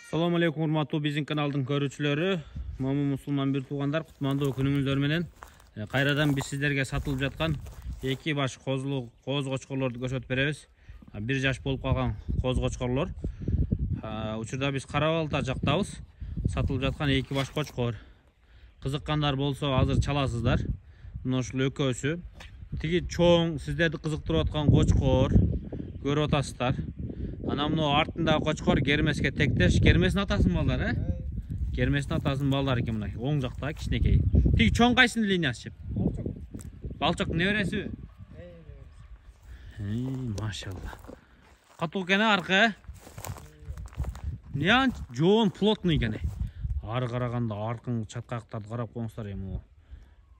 Assalamu alaikum урматтуу биздин каналдын көрүүчүлөрү, момун мусулман бир туугандар, кутмандуу күнүңүздөр менен кайрадан биз сиздерге сатылып жаткан эки баш козулуу кооз кочкорлорду көрсөтүп беребиз. 1 жаш болуп калган кооз кочкорлор. Учурда биз Кара Балта жактабыз. Сатылып жаткан эки баш кочкор. Кызыккандар болсо азыр чаласыздар. Мына ушул экөөсү. Тиги чоң сиздерди кызыктырып аткан кочкор көрүп атасыздар. Ana bunu артындагы кочкор Гермеске тектеш. Герместин атасынын балдары, Герместин атасынын балдары экен мына. Оң жакта кичинекей. Тиги чоң кайсынын линиясы чеп? Балчок небересиби? Машалла. Катуу экен аркы. Неан жоон плотный экен. Ары караганда аркын чаткаяктарды карап коюңуздар эми.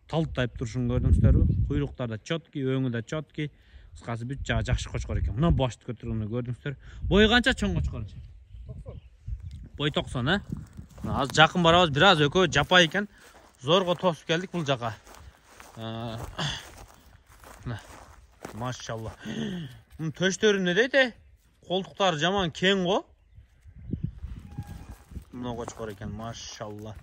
Талтайып турушун көрдүңүздөрбү? Куйруктар да чоткий, өңү да чоткий. Кыскасы бүт жагы жакшы кочкор экен. Мына башты көтөргөнү көрдүңүздөр. Бою канча чоң кочкор? 90. Бой 90, а? Az жакын барабыз, бир аз экөө жапай экен. Зорго тосуп келдик бул жака. Мына. Машалла. Мунун төштөрү эмне дейт? Колтуктары жаман кең го. Мына кочкор экен, машалла.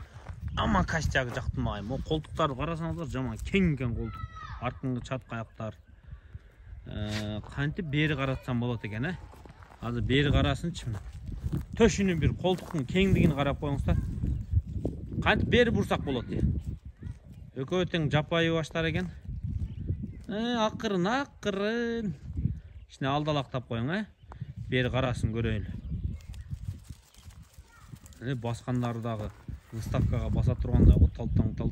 Ама костягы жактырмайм. О колтуктарды карасаңыздар жаман кең экен колтук. Аркыңгы чаткаяктар. Кантип бери каратсам болот экен, э? Азыр бери карасынчы. Төшүнүн бир колтуктун кеңдигин карап коюңуздар. Кантип бери бурсак болот э? Экөө тең жапайы баштар экен. Акырын. Ишне алдалактап коюң, э? Бери карасын көрөйлү. Баскандары дагы выставкага баса турганда го талтаң деп.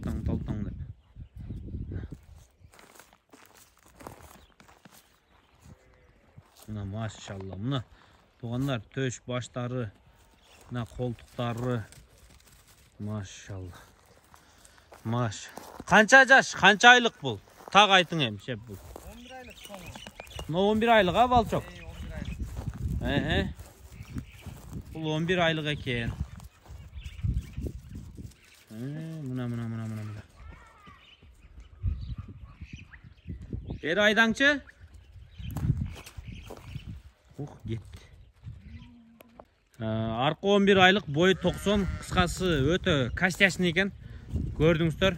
Мына машалла, мына тугандар төш баштары, мына колтуктары. Машалла. Канча жаш, канча айлык бул? Так айтың эми, шеп бул. 11 айлык соңу. Мына 11 айлык, а балчок? 11 айлык. Бул 11 айлык экен. Мына. Бери айдаңчы? Кетти. Аркы 11 айлык, бою 90, кыскасы өтө костяшный экен. Көрдүңүздөр.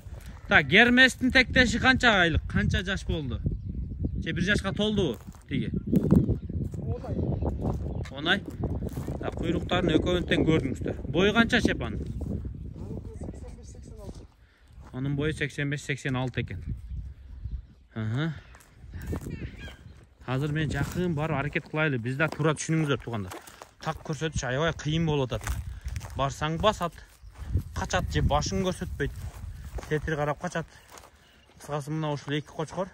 Так, Герместин тектеши канча айлык, канча жаш болду? Же 1 жашка толдубу? Тиги. 10 ай. Так, куйруктарын экөөнү тең көрдүңүздөр. Бою канча шеп анын? 85-86. Анын бою 85-86 экен. Азыр мен жакын барып аракет кылайлы. Биз да туура түшүнүңүздөр туугандар. Так көрсөтүш аябай кыйын болуп атат. Барсаң басат, качат же башын көрсөтпөйт. Тетир карап качат. Кыскасы мына ушул эки кочкор.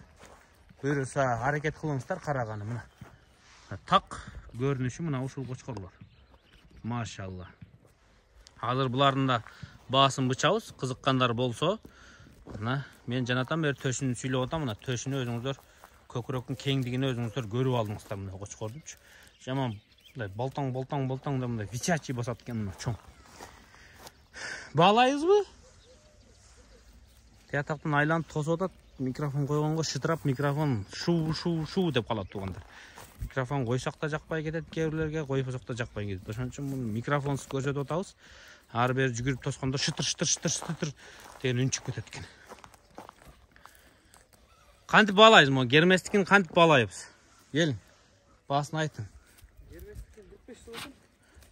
Буюрса аракет кылыңыздар караганы мына. Так көрүнүшү мына ушул кочкорлор. Машалла. Азыр булардын да баасын бычабыз. Кызыккандар болсо, мына мен жанатан бери төшүн сүйлөп атам. Мына төшүнү өзүңүздөр көкүрөктүн кеңдигин өзүңүздөр көрүп алдыңыздар мына кочкордучу. Жаман мындай болтаң да мындай вичачий басат экен мына чоң. Баалайбызбы? Тиятактан айланып тосуп атат. Микрофон койгонго шытырап микрофон шу деп калат туугандар. Микрофон койсак да жакпай кетет, кээ бирлерге койбосок да жакпай кетет. Ошон үчүн муну микрофонсуз көрсөтүп атабыз. Ары бери жүгүрүп тоскондо шытыр деген үн чыгып кетет экен. Кантип баалайбыз мо? Герместикин кантип баалайбыз? Келин. Баасын айтың. Герместикин 45 сом.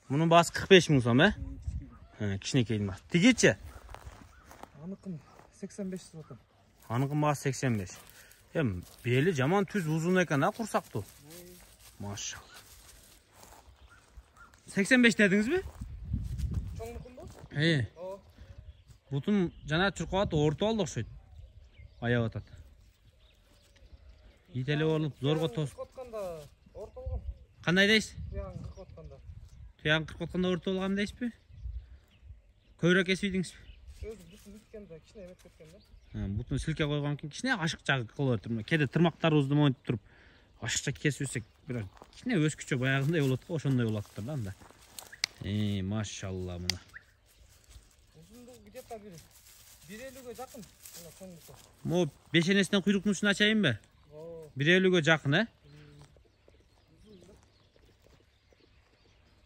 Мунун баасы 45 000 сом, э? Кичинекейдин баасы. Тигичи? Аныкын 85 сом. Аныкын баасы 85. Бели жаман түз узун экен, а курсактуу. Машалла. 85 дедиңизби? Чоңнукунбу? Бутун жана чуркап атып ооруп алды окшойт. Аябат атат. Ителе болуп зорго тосуп атканда ооруп алган. Кандай дейсиз? Туягын кыркып атканда. Туягын кыркып атканда ооруп алган дейсизби? Көбүрөөк эсбейдиңизби? Өзү бутун бүткөндө кичине эмет кеткен да. Бутун силке койгон кийин кичине ашыкча кылып атып, кээде тырмактарыбызды монтип туруп, ашыкча кесип өссөк, бир кичине өскүчө баягындай болот го, ошондой болот да анда. Машалла мына. Узундугу где-то 1.50ге жакын. Мына чоңдугу. Мо бешенесинен куйруктун учун ачайынбы? 1.50ге жакын, э?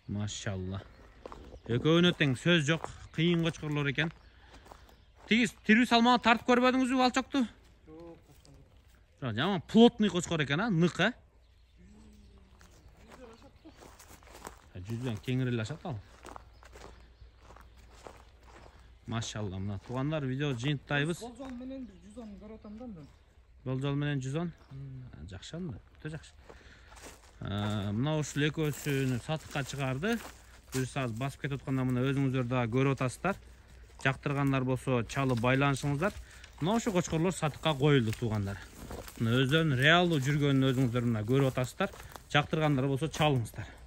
Машалла. Экөөнө тең сөз жок, кыйын кочкорлор экен. Тиги тирүү салмагы тартып көрбөдүңүзбү балчокту? Жок, Жаман плотный кочкор экен, нык, а? 100дөн кеңири эле ашат ал. Машалла, мына туугандар видео жыйынтайбыз. Болжол менен 110 көрүп атам да мен. Болжол менен 110. Жакшы анда, өтө жакшы. Мына ушул экөөсүнү сатыкка чыгарды. Бирс аз басып кетип атканда мына өзүңүздөр дагы көрүп атасыздар. Жактыргандар болсо чалып байланышыңыздар. Мына ошо кочкорлор сатыкка коюлду туугандар. Мына өздөрүнүн реалдуу жүргөнүн өзүңүздөр мына көрүп атасыздар. Жактыргандар болсо чалыңыздар.